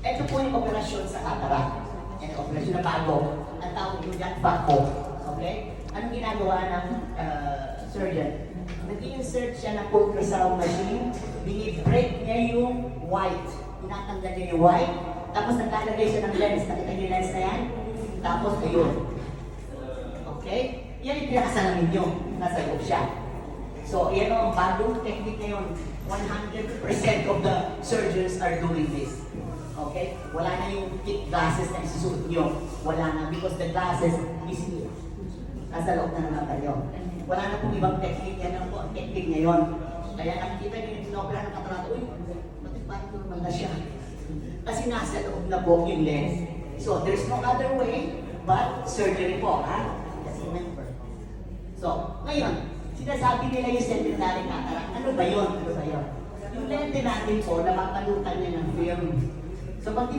Ito po yung operasyon sa cataract. Ito, operasyon na bago. Ang tawag yung Gatvaco. Okay? Anong ginagawa ng surgeon? Nag-i-insert siya ng ultrasound machine, binibreak niya yung white. Tinatanggal niya yung white, tapos naglalagay siya ng lens. Nakita niyo yung lens na yan? Tapos ayun. Okay? Yan yung pinakasalamin niyo. Nasa loob siya. So, yan ang bagong technique ngayon. 100% of the surgeons are doing this. Okay? Wala na yung thick glasses na isusuot nyo. Wala na because the glasses is here. Nasa loob na naman tayo. Wala na pong ibang technique. Yan ang po ang technique ngayon. Kaya nakikita nyo yung sinopera ng katarata, uy, bakit parang normal na siya? Kasi nasa loob na po yung lens. So, there's no other way but surgery po, ha? Kasi remember. So, ngayon, sinasabi nila yung secondary cataract. Ano ba yun? Ano ba yun? Yung lente natin po, napapalutan niya ng film. So, pag